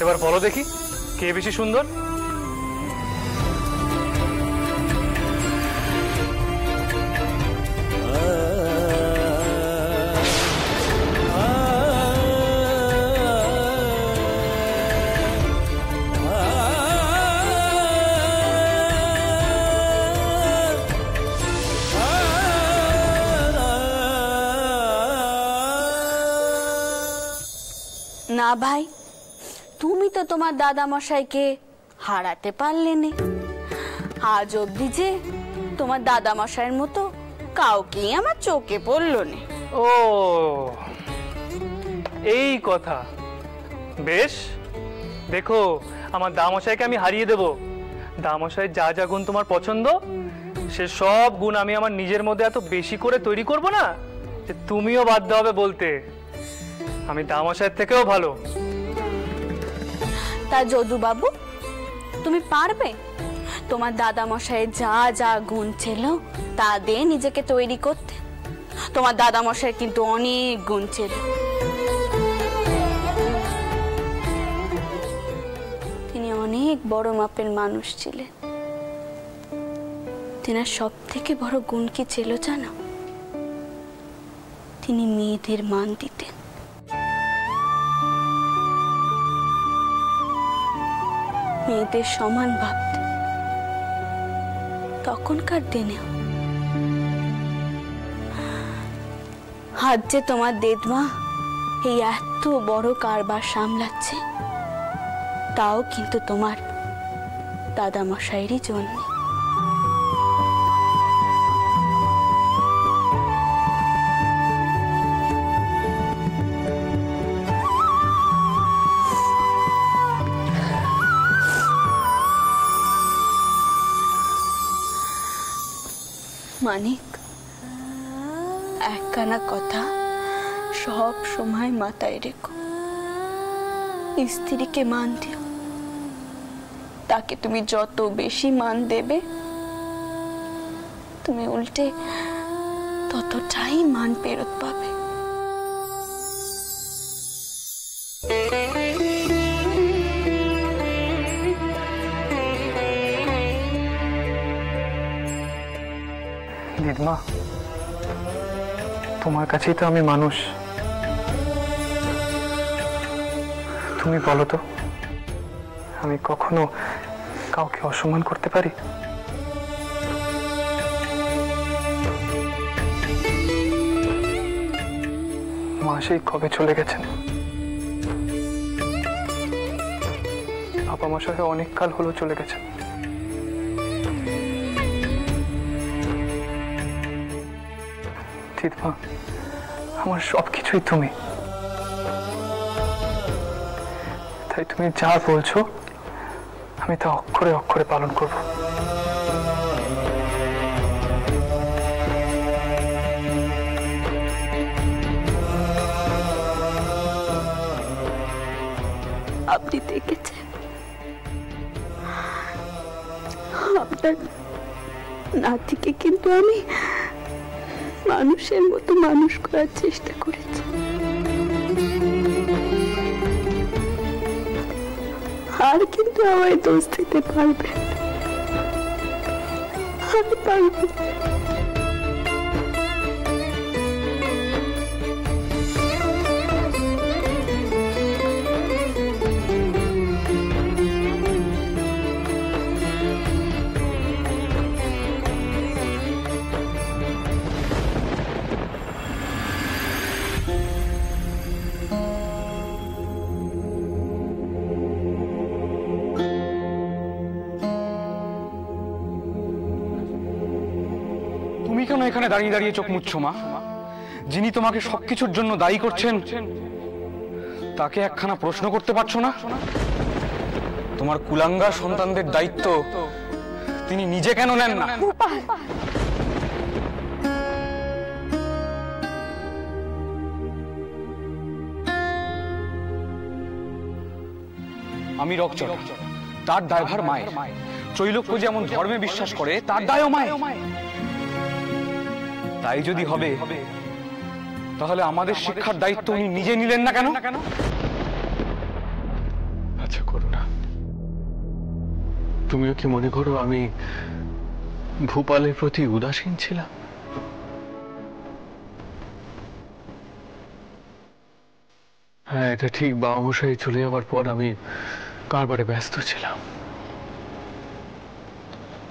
এবার বলো দেখি কে বেশি সুন্দর? না ভাই, তুমি তো তোমার দাদা মশাইকে হারাতে পারলে না। আজ অবধি যে তোমার দাদা মশাইয়ের মতো কাউকেই আমার চোখে পড়লো না। ও এই কথা, বেশ দেখো আমার দামশাইকে আমি হারিয়ে দেব। দামশাইয়ের যা যা গুণ তোমার পছন্দ সে সব গুণ আমি আমার নিজের মধ্যে এত বেশি করে তৈরি করব না যে তুমিও বাধ্য হবে বলতে আমি দামশাইয়ের থেকেও ভালো। তা যদু বাবু, তুমি পারবে তোমার দাদা মশাইয়ের যা যা গুণ ছিল তা দিয়ে নিজেকে তৈরি করতে? তোমার দাদা মশাইয়ের কিন্তু অনেক গুণ ছিল। তিনি অনেক বড় মাপের মানুষ ছিলেন। তিনার সব থেকে বড় গুণ কি ছিল জানো? তিনি মেয়েদের মান দিতেন। মেয়েদের সমান ভাবতেন। তখনকার দিনে আজ যে তোমার দেদমা এই এত বড় কারবার সামলাচ্ছে তাও কিন্তু তোমার দাদা মশাইয়েরই জন্য। মানিক, একখানা কথা সব সময় মাথায় রেখো। স্ত্রীকে মান দিও। তাকে তুমি যত বেশি মান দেবে তুমি উল্টে ততটাই মান ফেরত পাবে। দিদমা, তোমার কাছেই তো আমি মানুষ। তুমি বলো তো, আমি কখনো কাউকে অসম্মান করতে পারি? মা সেই কবে চলে গেছেন। বাবা মশাই অনেক কাল হলো চলে গেছেন। দিদমা, আমার সবকিছুই তুমি। তাই তুমি যা বলছো আমি তা অক্ষরে অক্ষরে পালন করব। আপনি দেখেছেন আপনার নাতিকে কিন্তু আমি মানুষের মতো মানুষ করার চেষ্টা করেছি। আর কিন্তু আমায় দোষ দিতে পারবে, আমি পারবো। তুমি কেন এখানে দাঁড়িয়ে দাঁড়িয়ে চোখ মুছছো মা? যিনি তোমাকে সবকিছুর জন্য দায়ী করছেন তাকে একখানা প্রশ্ন করতে পারছো না? তোমার কুলাঙ্গার সন্তানদের দায়িত্ব তিনি নিজে কেন নেন না? আমি রকচটা, তার দায়ভার মায়ের। ত্রৈলোক্য যেমন ধর্মে বিশ্বাস করে তার দায়ও মায়ের। তাই যদি হবে তাহলে আমাদের শিক্ষার দায়িত্ব উনি নিজে নিলেন না কেন? আচ্ছা করুণা, তুমিও কি মনে করো আমি ভূপালের প্রতি উদাসীন ছিলাম? হ্যাঁ, এটা ঠিক, বাবা মশাই চলে যাওয়ার পর আমি কারবারে ব্যস্ত ছিলাম,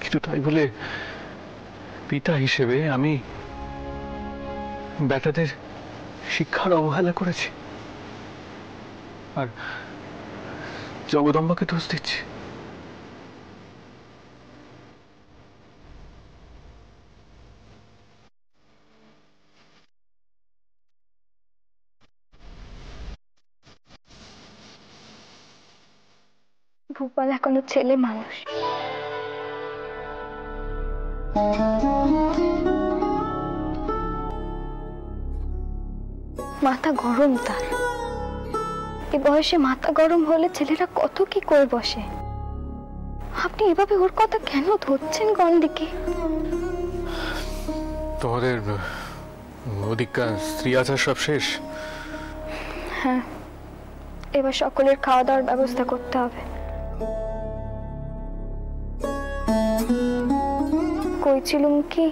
কিন্তু তাই বলে পিতা হিসেবে আমি বেটাদের শিক্ষার অবহেলা করেছি আর জগদম্বাকে দোষ দিচ্ছি? ভূপাল এখনো ছেলে মানুষ। মাথা গরম তার। এই বয়সে মাথা গরম হলে ছেলেরা কত কি করে বসে। আপনি এভাবে ওর কথা কেন ধরছেন কোন দিকে? তোমাদের ওদিককার স্ত্রী আচার সব শেষ? হ্যাঁ, এবার সকলের খাওয়া দাওয়ার ব্যবস্থা করতে হবে। কইছিলুম কি,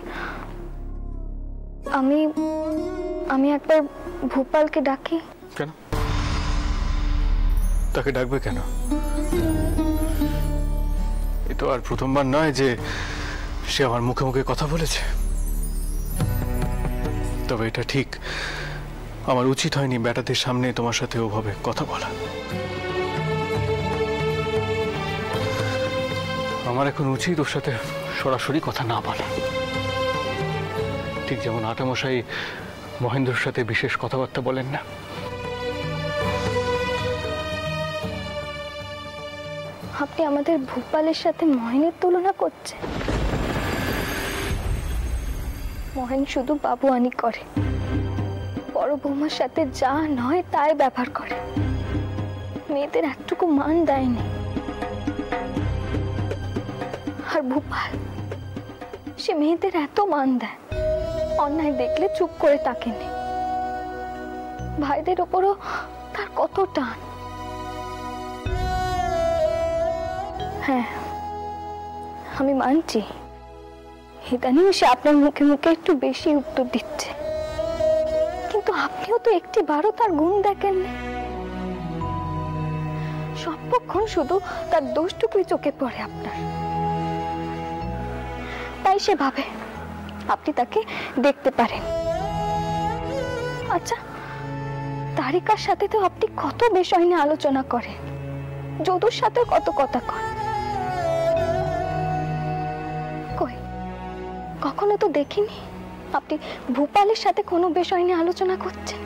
আমি একবার ভূপালকে ডাকি। কেন? তাকে ডাকবে কেন? এ তো আর প্রথমবার নয় যে সে আমার মুখে মুখে কথা বলেছে। তবে এটা ঠিক, আমার উচিত হয়নি বেটাদের সামনে তোমার সাথে ওভাবে কথা বলা। আমার এখন উচিত ওর সাথে সরাসরি কথা না বলা। ঠিক যেমন আটামশাই মহেন্দ্রর সাথে বিশেষ কথাবার্তা বলেন না। আপনি আমাদের ভূপালের সাথে মহেনের তুলনা করছেন? মহেন শুধু বাবুয়ানি করে, বড় বৌমার সাথে যা নয় তাই ব্যবহার করে, মেয়েদের একটুকু মান দেয়নি। আর ভূপাল, সে মেয়েদের এত মান দেয়, অন্যায় দেখলে চুপ করে তাকেনি। ভাইদের ওপরও তার কত টান। হ্যাঁ, আমি মানছি ইদানিং সে আপনার মুখে মুখে একটু বেশি উত্তর দিচ্ছে, কিন্তু আপনিও তো একটি বারও তার গুণ দেখেন। সর্বক্ষণ শুধু তার দোষটুকুই চোখে পড়ে আপনার। তাই সে ভাবে আপনি তাকে দেখতে পারেন। আচ্ছা, তারিকার সাথে তো আপনি কত বিষয় নিয়ে আলোচনা করেন, যদুর সাথে কত কথা কন। কই, কখনো তো দেখিনি আপনি ভূপালের সাথে কোনো বিষয় নিয়ে আলোচনা করছেন।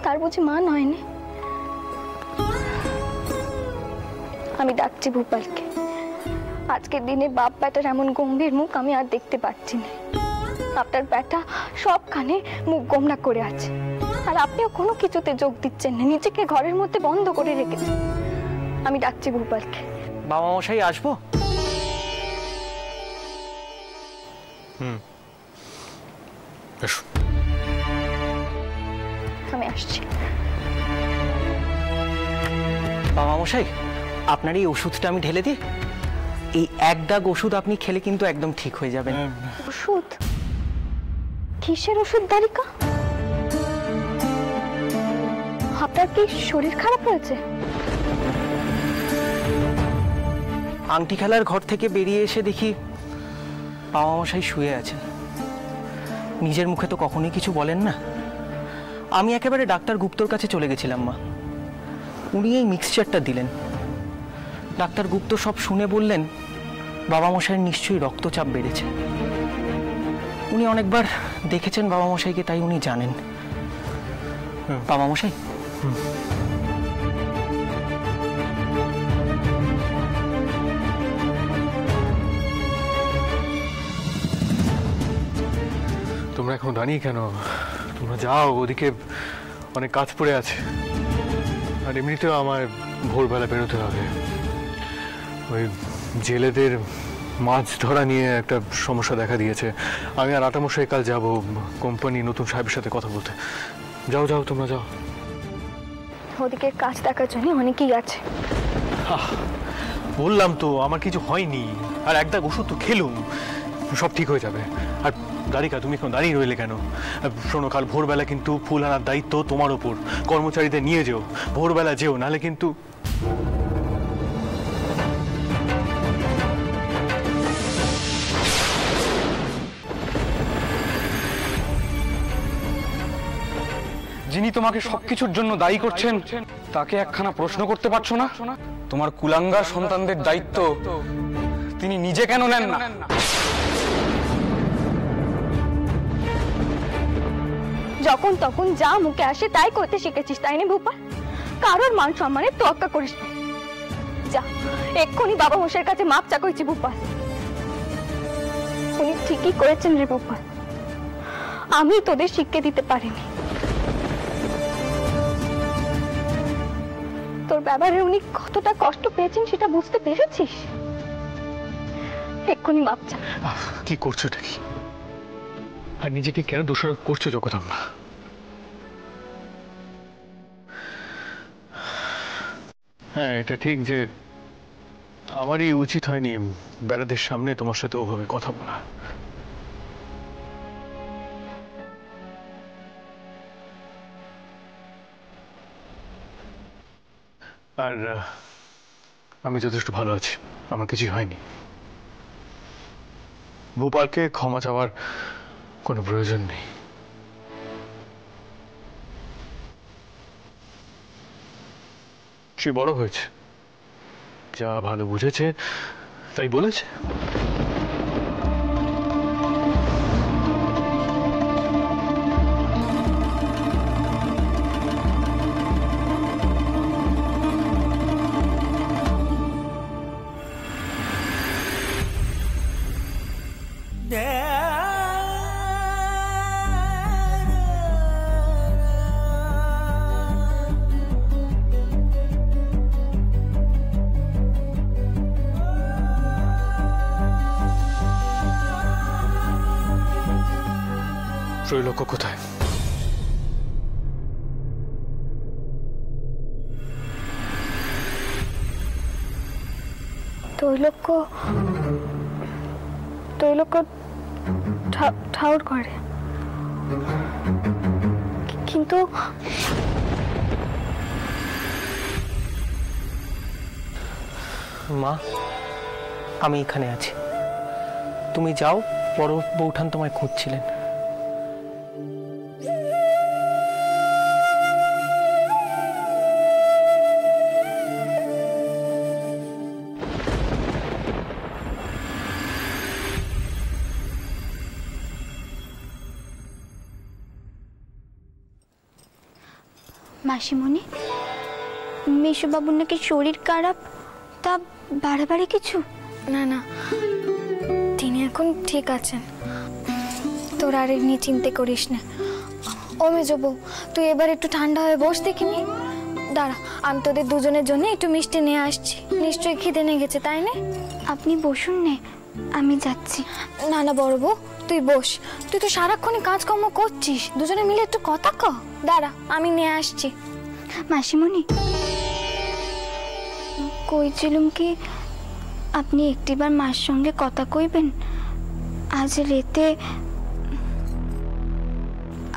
তার বুঝি মান হয়নি? আমি ডাকছি ভূপালকে। আজকের দিনে বাপ বেটার এমন গম্ভীর মুখ আমি আর দেখতে পাচ্ছি না। আপনার বেটা সবখানে মুখ গোমরা করে আছে, আর আপনিও কোনো কিছুতে যোগ দিচ্ছেন না, নিজেকে ঘরের মধ্যে বন্ধ করে রেখেছেন। আমি ডাকছি ভূপালকে। বাবা মশাই আসবো? এসো। আমি আসছি। বাবা মশাই, আপনার এই ওষুধটা আমি ঢেলে দিই। এই এক ডাগ ওষুধ আপনি খেলে কিন্তু একদম ঠিক হয়ে যাবেন। ওষুধ? কিসের ওষুধ তারিকা? আপনার কি শরীর খারাপ হয়েছে? আংটি খেলার ঘর থেকে বেরিয়ে এসে দেখি বাবা মশাই শুয়ে আছেন। নিজের মুখে তো কখনোই কিছু বলেন না। আমি একেবারে ডাক্তার গুপ্তর কাছে চলে গেছিলাম মা। উনি এই মিক্সচারটা দিলেন। ডাক্তার গুপ্ত সব শুনে বললেন বাবা মশাইয়ের নিশ্চয়ই রক্তচাপ বেড়েছে। উনি অনেকবার দেখেছেন বাবা মশাইকে, তাই উনি জানেন। বাবা মশাই, তোমরা এখন দাঁড়িয়ে কেন? তোমরা যাও, ওদিকে অনেক কাজ পড়ে আছে। আর এমনিতেও আমার ভোরবেলা বেরোতে হবে। ওই জেলেদের মাছ ধরা নিয়ে একটা সমস্যা দেখা দিয়েছে। আমি আর আটামশাই কাল যাব কোম্পানি নতুন সাহেবের সাথে কথা বলতে। যাও যাও, তোমরা যাও। ওদিকে কাজ দেখার জন্য অনেকেই আছে। বললাম তো আমার কিছু হয়নি, আর এক দাগ ওষুধ তো খেলুম, সব ঠিক হয়ে যাবে। আর দাঁড়িকা, তুমি এখন দাঁড়িয়ে রইলে কেন? শোনো, কাল ভোরবেলা কিন্তু ফুল আনার দায়িত্ব তোমার ওপর। কর্মচারীদের নিয়ে যেও, ভোরবেলা যেও, নাহলে কিন্তু। যিনি তোমাকে সবকিছুর জন্য দায়ী করছেন তাকে একখানা প্রশ্ন করতে পারছো না? তোমার কুলাঙ্গার সন্তানদের দায়িত্ব তিনি নিজে কেন নেন না? যখন তখন যা মুখে আসে তাই করতে শিখেছিস, তাই না ভূপাল? কারোর মান সম্মানের তোয়াক্কা করিস না। যা এক্ষুনি বাবা মশাইয়ের কাছে মাপ চাইছি ভূপাল। উনি ঠিকই করেছেন রে ভূপাল, আমি তোদের শিক্ষা দিতে পারিনি। তোর ব্যবহারে উনি কতটা কষ্ট পেয়েছেন সেটা বুঝতে পেরেছিস? এক্ষুনি মাপ চা। কি করছো এটা কি? আর নিজেকে কেন দোষারোপ করছো জগদম্বা? হ্যাঁ, এটা ঠিক যে আমারই উচিত হয়নি বেড়াদের সামনে তোমার সাথে ওভাবে কথা বলা। আর আমি যথেষ্ট ভালো আছি, আমার কিছুই হয়নি। ভোপালকে ক্ষমা চাওয়ার কোনো প্রয়োজন নেই। সে বড় হয়েছে, যা ভালো বুঝেছে তাই বলেছে। ত্রৈলোক্য কোথায়? ত্রৈলোক্য ঠাউর করে, কিন্তু মা, আমি এখানে আছি, তুমি যাও। বড় বৌঠান তোমায় খুঁজছিলেন। মাসিমণি, মেশোবাবুর নাকি শরীর খারাপ, তা বাড়াবাড়ি কিছু? না না, তিনি এখন ঠিক আছেন, তোর আর এমনি চিন্তা করিস না। ও মেজো বউ, তুই এবার একটু ঠান্ডা হয়ে বস দেখিনি। দাঁড়া, আমি তোদের দুজনের জন্য একটু মিষ্টি নিয়ে আসছি, নিশ্চয়ই খিদে নিয়ে গেছে, তাই না? আপনি বসুন নে, আমি যাচ্ছি। না না বড় বউ, তুই বস, তুই তো সারাক্ষণই কাজকর্ম করছিস, দুজনে মিলে একটু কথা ক। দাঁড়া, আমি নিয়ে আসছি। মাসিমণি, কইছিলুম কি আপনি একটিবার মার সঙ্গে কথা কইবেন? আজ রেতে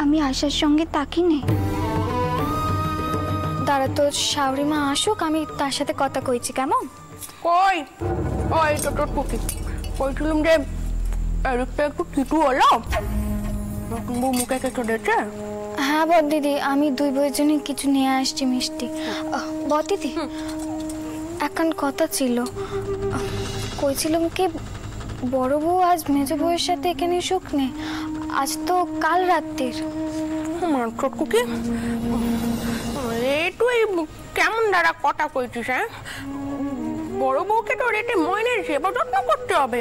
আমি আশার সঙ্গে তাকি নেই। দাঁড়া, তোর শাওরি মা আসুক, আমি তার সাথে কথা কইছি, কেমন? কই ওই তো তোর কুকি কইছিলাম যে এদিকটা একটু কিটু হলো, নতুন বউ মুখে কেটে দিয়েছে। হ্যাঁ বড় দিদি, আমি দুই বইয়ের জন্য কিছু নিয়ে আসছি মিষ্টি। বড় দিদি, এখন কথা ছিল, কইছিলাম কি বড় বউ আজ মেজো বউয়ের সাথে এখানে সুখ নেই, আজ তো কাল রাত্রির। ছোট কুকি, এই তুই কেমন দ্বারা কথা কইছিস? হ্যাঁ, বড় বউকে তো রেটে ময়নের সেবা যত্ন করতে হবে।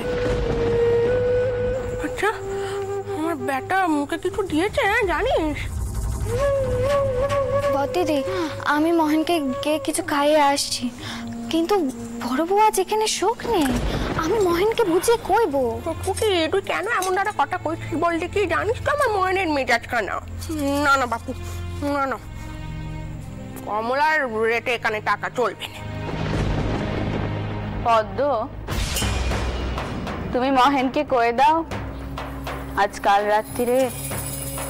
আচ্ছা, আমার বেটা মুখে কিছু দিয়েছে জানিস? দিদি, আমি মোহনকে গিয়ে কিছু খাইয়ে আসছি, কিন্তু বড় বউ আজ এখানে সুখ নেই, আমি মোহনকে বুঝিয়ে কইবো। কুকি, তুই কেন এমন দ্বারা কথা কইছিস বলতে কি জানিস তো আমার ময়নের মেজাজ খানা। না না বাপু, না না, কমলার রেটে এখানে টাকা চলবে না। পদ্ম, তুমি মহেনকে কয়ে দাও আজ কাল রাত্রিরে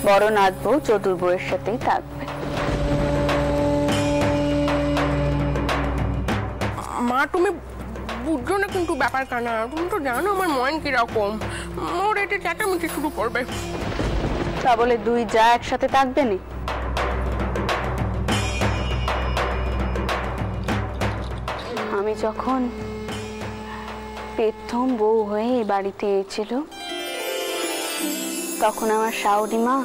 বড় নাথ বউ চতুর বউয়ের সাথেই থাকবে। মা তুমি বুঝছো না কিন্তু ব্যাপার কানা, তুমি তো জানো আমার মন কিরকম, ওর রেটে চেঁচামেচি শুরু করবে। তা বলে দুই যা একসাথে থাকবে না? আমি যখন প্রথম বউ হয়ে এই বাড়িতে এসেছিল তখন আমার শাশুড়ি মা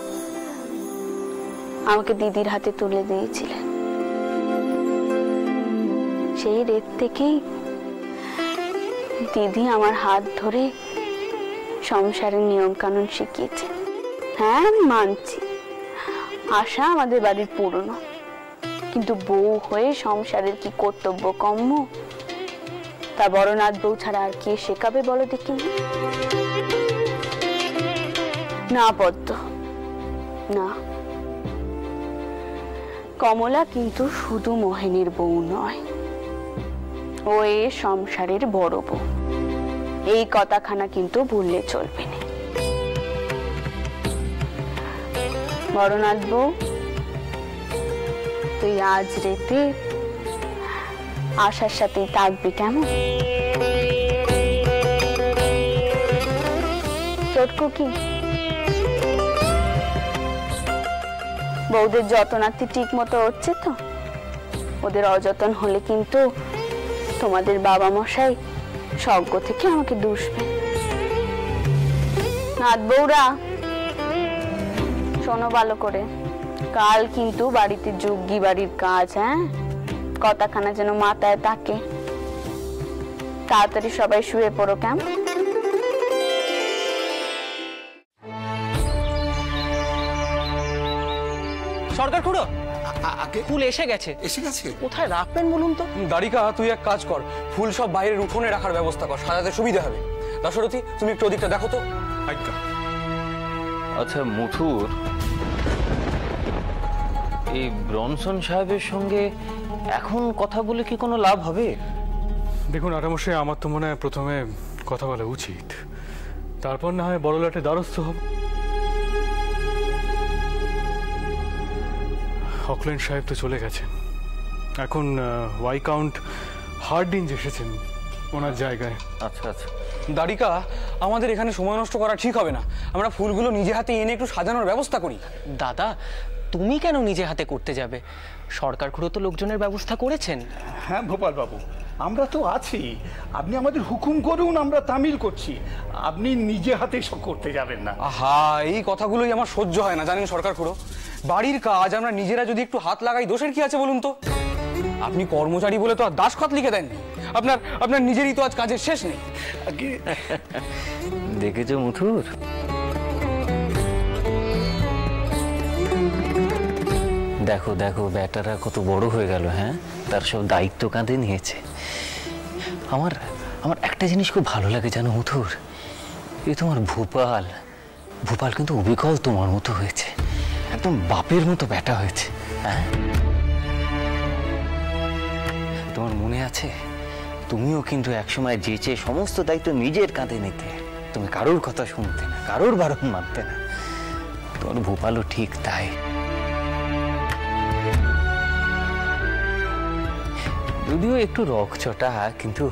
আমাকে দিদির হাতে তুলে দিয়েছিলেন। সেই রেত থেকেই দিদি আমার হাত ধরে সংসারের নিয়ম কানুন শিখিয়েছে। হ্যাঁ, আমি মানছি আশা আমাদের বাড়ির পুরনো, কিন্তু বউ হয়ে সংসারের কি কর্তব্য কর্ম তা বড় নাথ বউ ছাড়া আর কে শেখাবে বলো দেখি? না পদ্ম, না, কমলা কিন্তু শুধু মোহিনীর বউ নয়, ও এ সংসারের বড় বউ। এই কথাখানা কিন্তু ভুললে চলবে না। বড়নাথ বউ, তুই আজ রাতে আশার সাথেই থাকবি, কেমন? চটকু কি বউদের যত্নার্থী ঠিক মতো হচ্ছে তো? ওদের অযত্ন হলে কিন্তু তোমাদের বাবা মশাই স্বর্গ থেকে আমাকে দুষবে। নাথ বউরা শোনো ভালো করে, কাল কিন্তু বাড়িতে যজ্ঞী বাড়ির কাজ। হ্যাঁ, কথাখানা যেন মাথায় থাকে। তাড়াতাড়ি সবাই শুয়ে পড়ো, কেমন? সরকার খুড়ো, আগে ফুল এসে গেছে। এসে গেছে? কোথায় রাখবেন বলুন তো? দাঁড়িকা, তুই এক কাজ কর, ফুল সব বাইরের উঠোনে রাখার ব্যবস্থা কর, সাজাতে সুবিধা হবে। দশরথী, তুমি একটু ওদিকটা দেখো তো। আচ্ছা মথুর, এই ব্রনসন সাহেবের সঙ্গে এখন কথা বলে কি কোনো লাভ হবে? দেখুন আটামশাই, আমার তো মনে হয় প্রথমে কথা বলা উচিত, তারপর না হয় বড়লাটে দ্বারস্থ হব। অকল্যান্ড সাহেব তো চলে গেছেন, এখন ওয়াইকাউন্ট হার্ডিঞ্জ এসেছেন ওনার জায়গায়। আচ্ছা আচ্ছা, দাঁড়িকা, আমাদের এখানে সময় নষ্ট করা ঠিক হবে না, আমরা ফুলগুলো নিজে হাতে এনে একটু সাজানোর ব্যবস্থা করি। দাদা, তুমি কেন নিজে হাতে করতে যাবে? সরকার খুড়ো তো লোকজনের ব্যবস্থা করেছেন। হ্যাঁ গোপাল বাবু, আমরা তো আছি, আপনি আমাদের হুকুম করুন, আমরা তামিল করছি, আপনি নিজে হাতে সব করতে যাবেন না। আহা, এই কথাগুলোই আমার সহ্য হয় না জানেন সরকার খুড়ো। বাড়ির কাজ আমরা নিজেরা যদি একটু হাত লাগাই, দোষের কি আছে বলুন তো? আপনি কর্মচারী বলে তো আর দাসখত লিখে দেননি, আপনার নিজেরই তো আজ কাজের শেষ নেই। দেখেছো মথুর, দেখো দেখো ব্যাটারা কত বড় হয়ে গেল। হ্যাঁ, তার সব দায়িত্ব কাঁধে নিয়েছে। আমার আমার একটা জিনিস খুব ভালো লাগে জানো মথুর, এই তোমার ভূপাল কিন্তু অবিকল তোমার মতো হয়েছে, একদম বাপের মতো ব্যাটা হয়েছে। হ্যাঁ, তোমার মনে আছে তুমিও কিন্তু একসময় যেচে সমস্ত দায়িত্ব নিজের কাঁধে নিতে, তুমি কারোর কথা শুনতে না, কারোর বারণ মানতে না। তোমার ভূপালও ঠিক তাই। যদিও একটু রকচটা, কিন্তু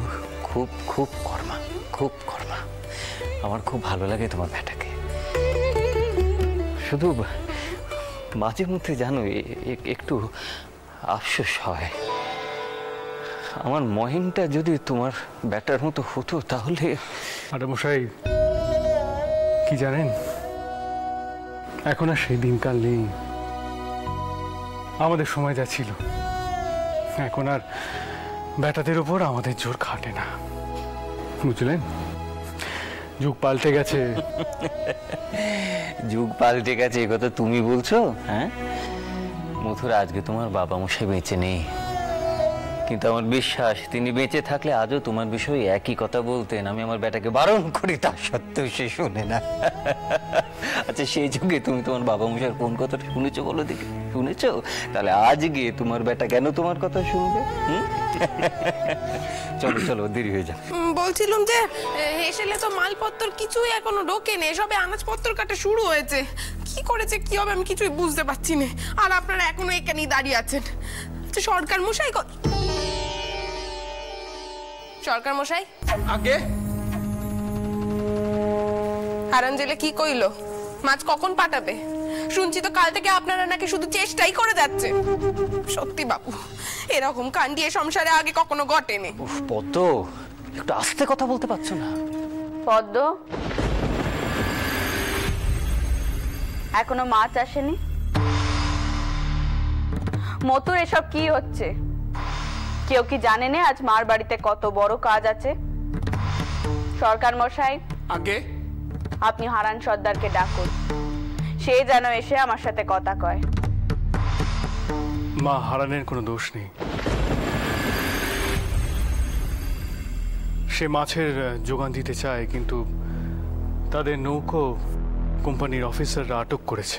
খুব খুব কর্মা, খুব কর্মা। আমার খুব ভালো লাগে তোমার ব্যাটাকে। শুধু মাঝে মধ্যে জানো একটু আফসোস হয়, আমার মহিনটা যদি তোমার ব্যাটার মতো হতো তাহলে। আটামশাই, কি জানেন, এখন আর সেই দিনকাল নেই। আমাদের সময় যা ছিল, এখন আর ব্যাটাদের উপর আমাদের জোর খাটে না, বুঝলেন? যুগ পাল্টে গেছে। যুগ পাল্টে গেছে এ কথা তুমি বলছো? হ্যাঁ মথুরা, আজকে তোমার বাবা মশাই বেঁচে নেই, কিন্তু আমার বিশ্বাস তিনি বেঁচে থাকলে আজও তোমার বিষয়ে একই কথা বলতেন। আমি আমার বেটাকে বারণ করি, তা সত্ত্বেও সে শোনে না। আচ্ছা সেই যুগে তুমি তোমার বাবা মশাইয়ের কোন কথাটা শুনেছো বলো দেখি? শুনেছো? তাহলে আজকে তোমার বেটা কেন তোমার কথা শুনবে? চলো চলো, দেরি হয়ে যাবে। বলছিলাম যে হেসেলে তো মালপত্র কিছুই এখনো ঢোকেনি, সবে আনাজপত্র কাটা শুরু হয়েছে। কি করেছে কি হবে আমি কিছুই বুঝতে পারছি না, আর আপনারা এখনো এখানেই দাঁড়িয়ে আছেন। আচ্ছা সরকার মশাই সরকার মশাই আগে হারান জেলে কি কইলো? মাছ কখন পাঠাবে? শুনছি তো কাল থেকে আপনারা নাকি শুধু চেষ্টাই করে যাচ্ছে। সত্যি বাবু, এরকম কাণ্ডিয়ে সংসারে আগে কখনো ঘটেনি। উফ পদ্ম, একটু আস্তে কথা বলতে পারছো না? পদ্ম, এখনো মাছ আসেনি? মতুর এসব কি হচ্ছে? কেউ কি জানে না আজ মার বাড়িতে কত বড় কাজ আছে? সরকার মশাই, আগে আপনি হারান সর্দারকে ডাকুন, সে যেন এসে আমার সাথে কথা কয়। মা, হারানের কোনো দোষ নেই। সে মাছের যোগান দিতে চায়, কিন্তু তাদের নৌকো কোম্পানির অফিসাররা আটক করেছে।